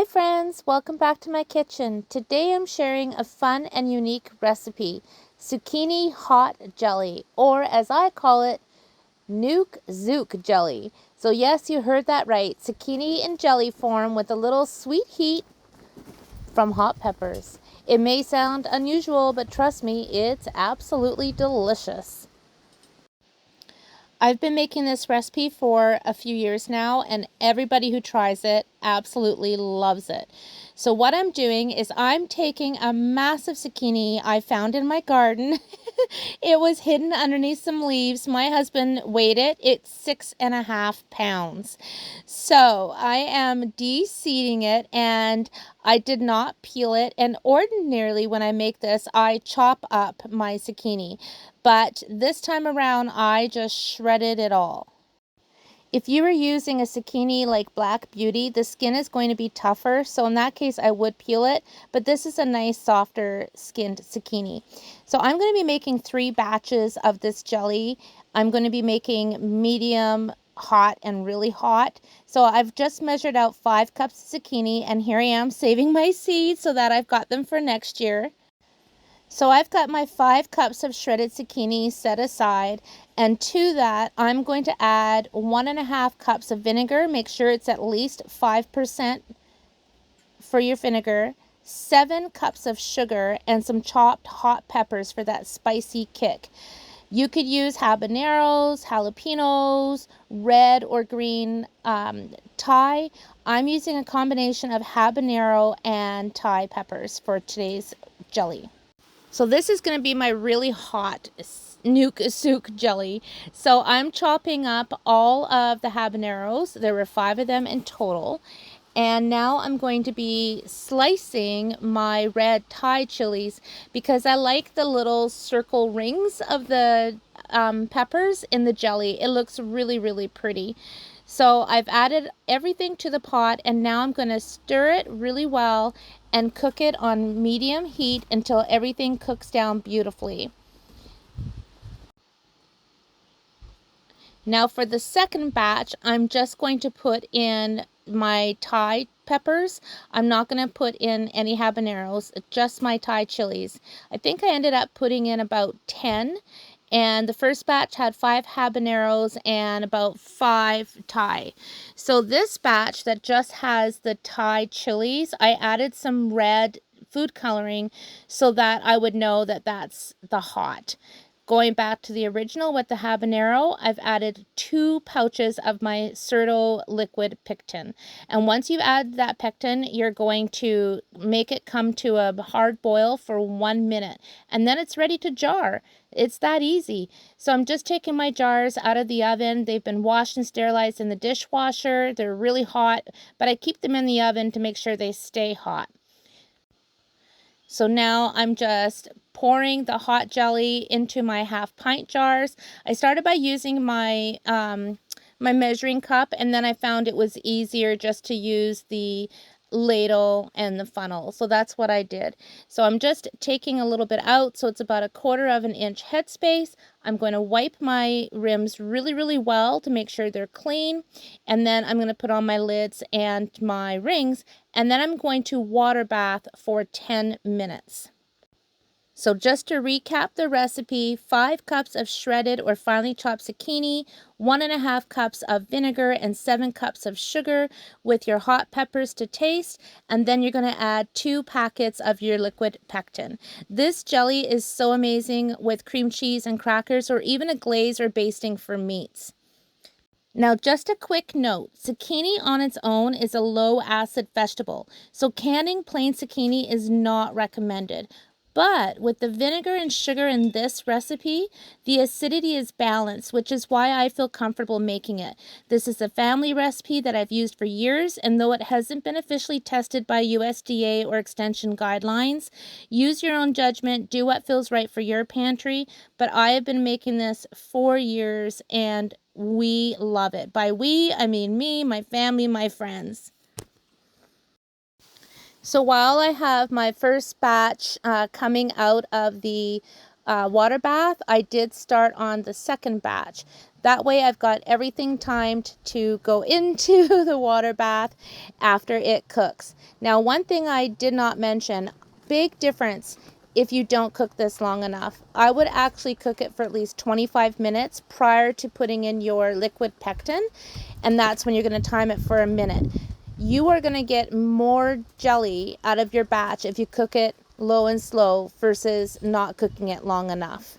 Hi friends, welcome back to my kitchen. Today I'm sharing a fun and unique recipe, Zucchini Hot Jelly, or as I call it, Nuke-Zuke jelly. So yes, you heard that right, zucchini in jelly form with a little sweet heat from hot peppers. It may sound unusual, but trust me, it's absolutely delicious. I've been making this recipe for a few years now, and everybody who tries it absolutely loves it. So what I'm doing is I'm taking a massive zucchini I found in my garden. It was hidden underneath some leaves. My husband weighed it. It's 6.5 pounds. So I am de-seeding it, and I did not peel it. And ordinarily when I make this, I chop up my zucchini. But this time around, I just shredded it all. If you were using a zucchini like Black Beauty, the skin is going to be tougher. So in that case, I would peel it. But this is a nice, softer skinned zucchini. So I'm going to be making 3 batches of this jelly. I'm going to be making medium, hot, and really hot. So I've just measured out 5 cups of zucchini. And here I am saving my seeds so that I've got them for next year. So I've got my 5 cups of shredded zucchini set aside, and to that I'm going to add 1.5 cups of vinegar. Make sure it's at least 5% for your vinegar, 7 cups of sugar, and some chopped hot peppers for that spicy kick. You could use habaneros, jalapenos, red or green Thai. I'm using a combination of habanero and Thai peppers for today's jelly. So this is going to be my really hot Nuke-Zuke jelly. So I'm chopping up all of the habaneros. There were 5 of them in total. And now I'm going to be slicing my red Thai chilies because I like the little circle rings of the peppers in the jelly. It looks really, really pretty. So I've added everything to the pot, and now I'm going to stir it really well and cook it on medium heat until everything cooks down beautifully. Now for the second batch, I'm just going to put in my Thai peppers. I'm not going to put in any habaneros, just my Thai chilies. I think I ended up putting in about 10. And the first batch had 5 habaneros and about 5 Thai. So this batch that just has the Thai chilies, I added some red food coloring so that I would know that that's the hot. Going back to the original with the habanero, I've added 2 pouches of my Certo liquid pectin. And once you add that pectin, you're going to make it come to a hard boil for 1 minute. And then it's ready to jar. It's that easy. So I'm just taking my jars out of the oven. They've been washed and sterilized in the dishwasher. They're really hot, but I keep them in the oven to make sure they stay hot. So now I'm just pouring the hot jelly into my 1/2 pint jars. I started by using my my measuring cup, and then I found it was easier just to use the ladle and the funnel. So that's what I did. So I'm just taking a little bit out, so it's about 1/4 of an inch headspace. I'm going to wipe my rims really, really well to make sure they're clean. And then I'm going to put on my lids and my rings, and then I'm going to water bath for 10 minutes. So just to recap the recipe, 5 cups of shredded or finely chopped zucchini, 1.5 cups of vinegar, and 7 cups of sugar with your hot peppers to taste. And then you're going to add 2 packets of your liquid pectin. This jelly is so amazing with cream cheese and crackers, or even a glaze or basting for meats. Now, just a quick note, zucchini on its own is a low acid vegetable, so canning plain zucchini is not recommended. But with the vinegar and sugar in this recipe, the acidity is balanced, which is why I feel comfortable making it. This is a family recipe that I've used for years, and though it hasn't been officially tested by USDA or extension guidelines, use your own judgment, do what feels right for your pantry, but I have been making this for years, and we love it. By we, I mean me, my family, my friends. So while I have my first batch coming out of the water bath, I did start on the second batch. That way I've got everything timed to go into the water bath after it cooks. Now, one thing I did not mention, big difference if you don't cook this long enough. I would actually cook it for at least 25 minutes prior to putting in your liquid pectin, and that's when you're going to time it for a minute. You are going to get more jelly out of your batch if you cook it low and slow versus not cooking it long enough.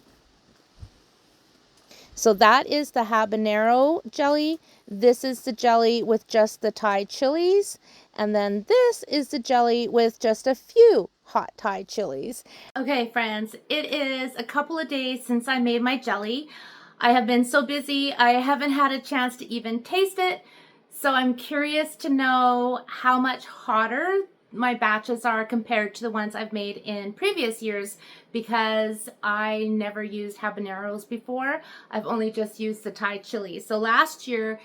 So that is the habanero jelly. This is the jelly with just the Thai chilies. And then this is the jelly with just a few hot Thai chilies. Okay, friends, it is a couple of days since I made my jelly. I have been so busy, I haven't had a chance to even taste it. So I'm curious to know how much hotter my batches are compared to the ones I've made in previous years, because I never used habaneros before. I've only just used the Thai chilies. So last year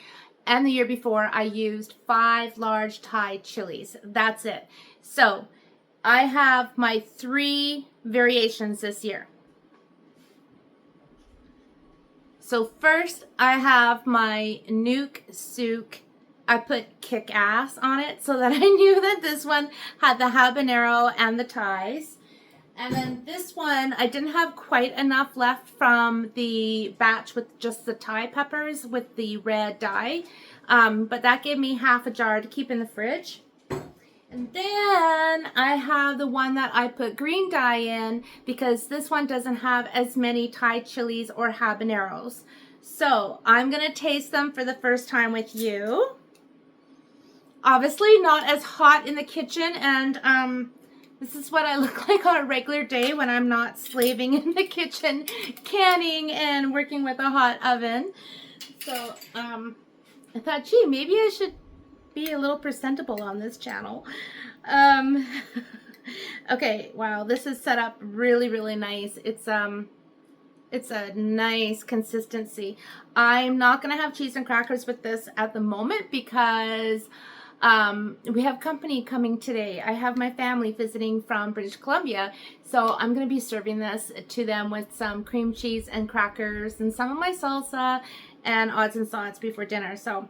and the year before, I used 5 large Thai chilies. That's it. So I have my 3 variations this year. So first I have my Nuke-Zuke. I put kick-ass on it so that I knew that this one had the habanero and the Thais. And then this one, I didn't have quite enough left from the batch with just the Thai peppers with the red dye. But that gave me half a jar to keep in the fridge. And then I have the one that I put green dye in because this one doesn't have as many Thai chilies or habaneros. So I'm going to taste them for the first time with you. Obviously not as hot in the kitchen, and this is what I look like on a regular day when I'm not slaving in the kitchen, canning and working with a hot oven. So I thought, gee, maybe I should be a little presentable on this channel. Okay, wow, this is set up really, really nice. It's a nice consistency. I'm not gonna have cheese and crackers with this at the moment because we have company coming today. I have my family visiting from British Columbia, so I'm going to be serving this to them with some cream cheese and crackers and some of my salsa and odds and sods before dinner. So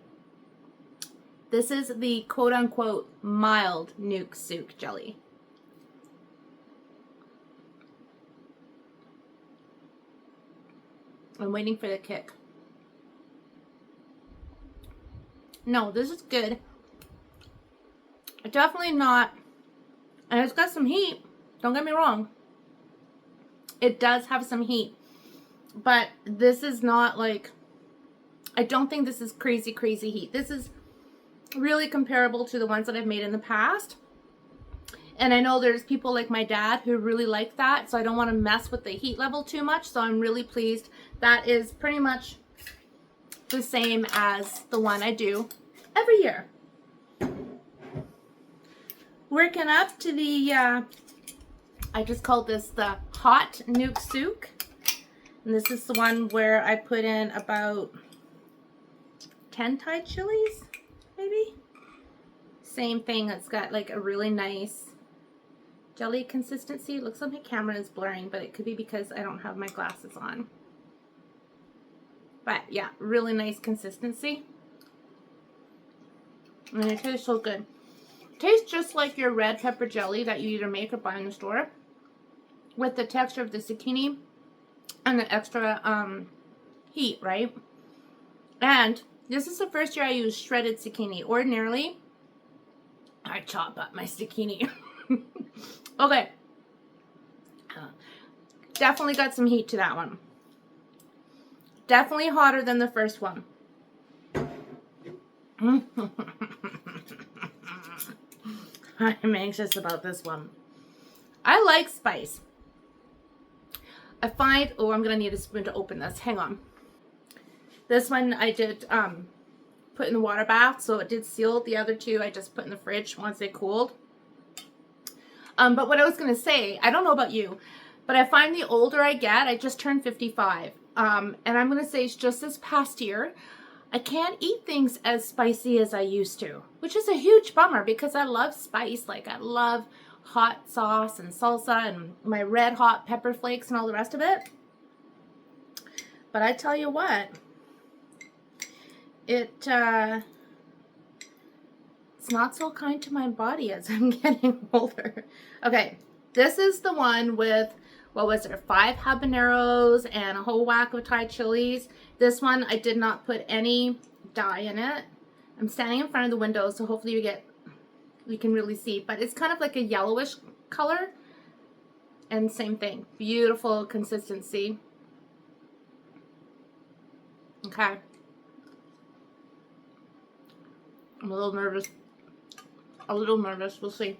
this is the quote-unquote mild Nuke-Zuke jelly. I'm waiting for the kick. No, this is good. Definitely not, and it's got some heat, don't get me wrong, it does have some heat, but this is not like, I don't think this is crazy heat. This is really comparable to the ones that I've made in the past, and I know there's people like my dad who really like that, so I don't want to mess with the heat level too much, so I'm really pleased. That is pretty much the same as the one I do every year. Working up to the, I just called this the hot Nuke-Zuke. And this is the one where I put in about 10 Thai chilies, maybe? Same thing, it's got like a really nice jelly consistency. It looks like my camera is blurring, but it could be because I don't have my glasses on. But yeah, really nice consistency. And it tastes so good. Tastes just like your red pepper jelly that you either make or buy in the store, with the texture of the zucchini and the extra heat, right? And this is the first year I use shredded zucchini. Ordinarily, I chop up my zucchini. Okay. Definitely got some heat to that one. Definitely hotter than the first one. I'm anxious about this one. I like spice. I find, oh, I'm gonna need a spoon to open this. Hang on. This one I did put in the water bath, so it did seal. The other two I just put in the fridge once they cooled. But what I was gonna say, I don't know about you, but I find the older I get, I just turned 55. And I'm gonna say it's just this past year, I can't eat things as spicy as I used to, which is a huge bummer because I love spice. Like, I love hot sauce and salsa and my red hot pepper flakes and all the rest of it. But I tell you what, it's not so kind to my body as I'm getting older. Okay, this is the one with, what was there, 5 habaneros and a whole whack of Thai chilies. This one, I did not put any dye in it. I'm standing in front of the window, so hopefully you can really see, but it's kind of like a yellowish color. And same thing, beautiful consistency. Okay. I'm a little nervous. We'll see.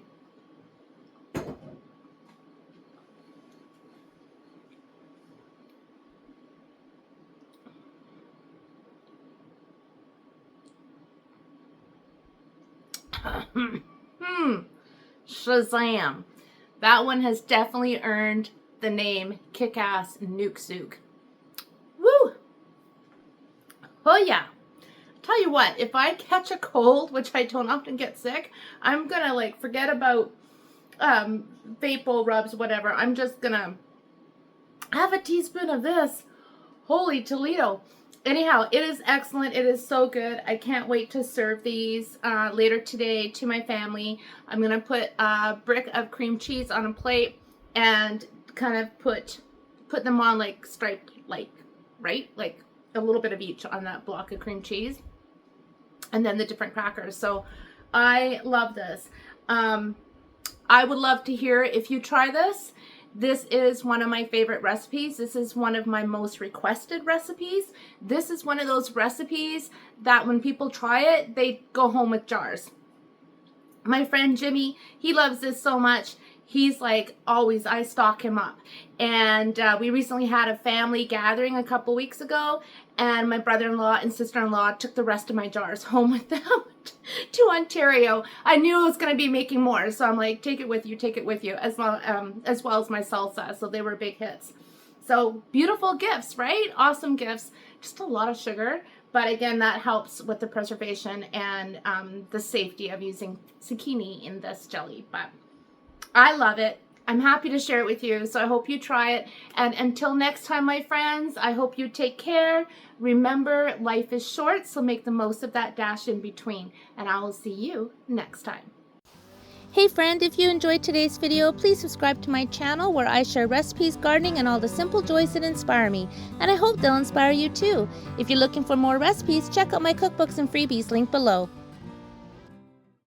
Shazam. That one has definitely earned the name Kick-Ass Nuke-Zuke. Woo! Oh yeah. Tell you what, if I catch a cold, which I don't often get sick, I'm gonna like forget about Vapo rubs, whatever. I'm just gonna have a teaspoon of this. Holy Toledo. Anyhow, it is excellent. It is so good. I can't wait to serve these later today to my family. I'm going to put a brick of cream cheese on a plate and kind of put them on like striped, like, right? Like a little bit of each on that block of cream cheese. And then the different crackers. So I love this. I would love to hear if you try this. This is one of my favorite recipes. This is one of my most requested recipes. This is one of those recipes that when people try it, they go home with jars. My friend Jimmy, he loves this so much. He's like, always, I stock him up. And we recently had a family gathering a couple weeks ago, and my brother-in-law and sister-in-law took the rest of my jars home with them to Ontario. I knew I was going to be making more, so I'm like, take it with you, as well as my salsa. So they were big hits. So beautiful gifts, right? Awesome gifts. Just a lot of sugar. But again, that helps with the preservation and the safety of using zucchini in this jelly. But I love it. I'm happy to share it with you, so I hope you try it. And until next time, my friends, I hope you take care. Remember, life is short, so make the most of that dash in between. And I will see you next time. Hey friend, if you enjoyed today's video, please subscribe to my channel where I share recipes, gardening, and all the simple joys that inspire me. And I hope they'll inspire you too. If you're looking for more recipes, check out my cookbooks and freebies linked below.